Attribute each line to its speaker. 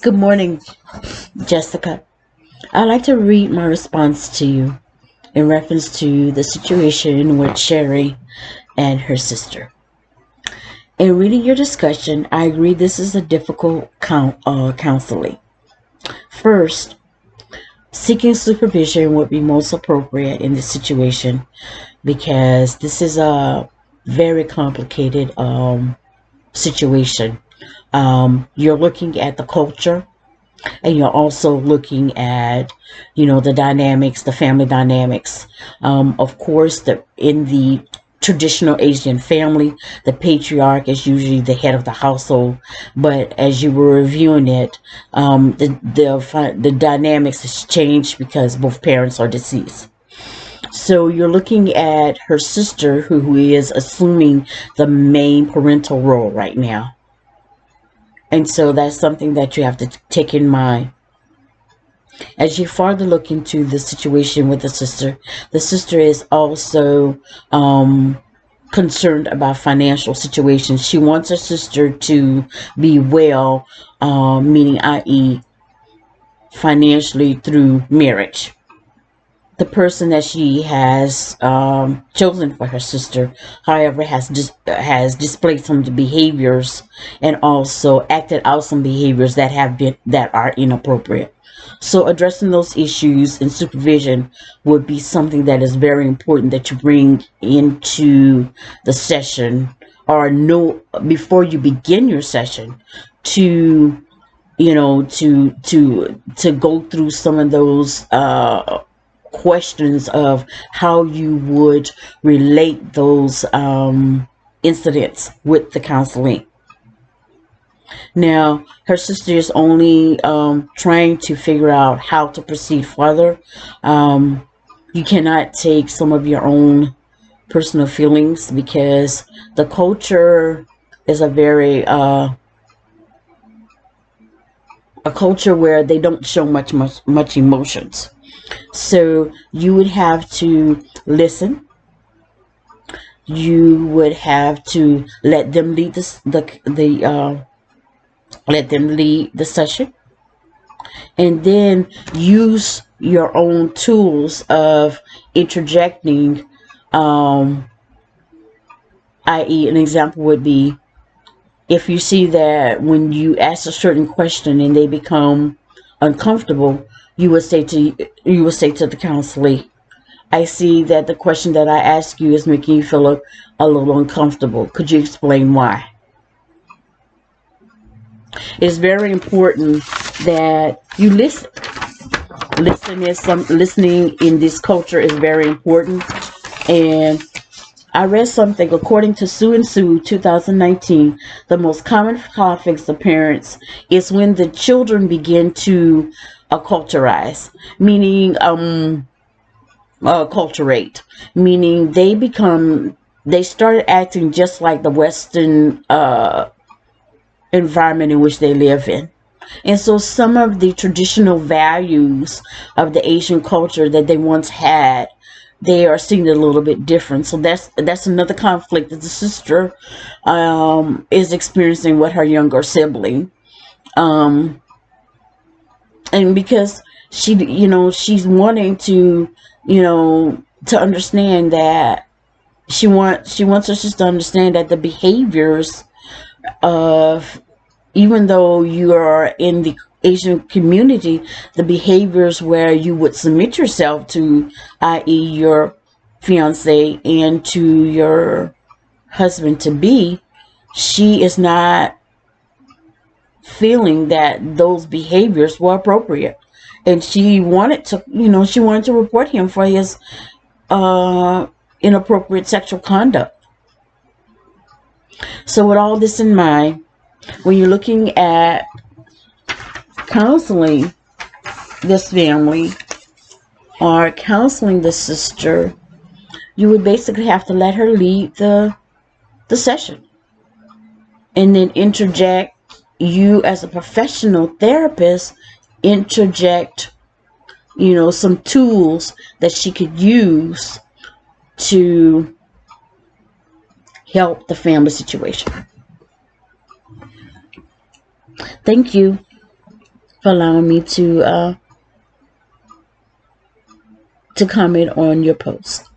Speaker 1: Good morning, Jessica. I'd like to read my response to you in reference to the situation with Sherry and her sister. In reading your discussion, I agree this is a difficult counseling. First, seeking supervision would be most appropriate in this situation because this is a very complicated situation. You're looking at the culture, and you're also looking at the dynamics, the family dynamics. Of course, in the traditional Asian family, the patriarch is usually the head of the household, but as you were reviewing it, the dynamics has changed because both parents are deceased. So you're looking at her sister, who is assuming the main parental role right now. And so that's something that you have to take in mind. As you further look into the situation with the sister is also concerned about financial situations. She wants her sister to be well, meaning, i.e., financially through marriage. The person that she has chosen for her sister, however, has displayed some behaviors and also acted out some behaviors that are inappropriate. So addressing those issues and supervision would be something that is very important that you bring into the session, or know before you begin your session, to to go through some of those questions of how you would relate those incidents with the counseling. Now, her sister is only trying to figure out how to proceed further. You cannot take some of your own personal feelings because the culture is a culture where they don't show much emotions. So you would have to listen. You would have to let them lead let them lead the session, and then use your own tools of interjecting. Um, i.e., an example would be if you see that when you ask a certain question and they become uncomfortable, you would say to the counselee, I see that the question that I ask you is making you feel a little uncomfortable. Could you explain why? It's very important that you listen. Listening in this culture is very important. And I read something according to Sue and Sue 2019, the most common conflicts of parents is when the children begin to acculturize, meaning acculturate, meaning they started acting just like the Western environment in which they live in. And so some of the traditional values of the Asian culture that they once had, they are seeing it a little bit different. So that's another conflict that the sister is experiencing with her younger sibling. Um, and because she's wanting to, to understand that she wants her sister to understand that the behaviors of, even though you are in the Asian community, the behaviors where you would submit yourself to, i.e., your fiance and to your husband to be, she is not feeling that those behaviors were appropriate. And she wanted to report him for his uh, inappropriate sexual conduct. So, with all this in mind, when you're looking at counseling this family or counseling the sister, you would basically have to let her lead the session, and then interject, you as a professional therapist, interject some tools that she could use to help the family situation. Thank you. for allowing me to comment on your post.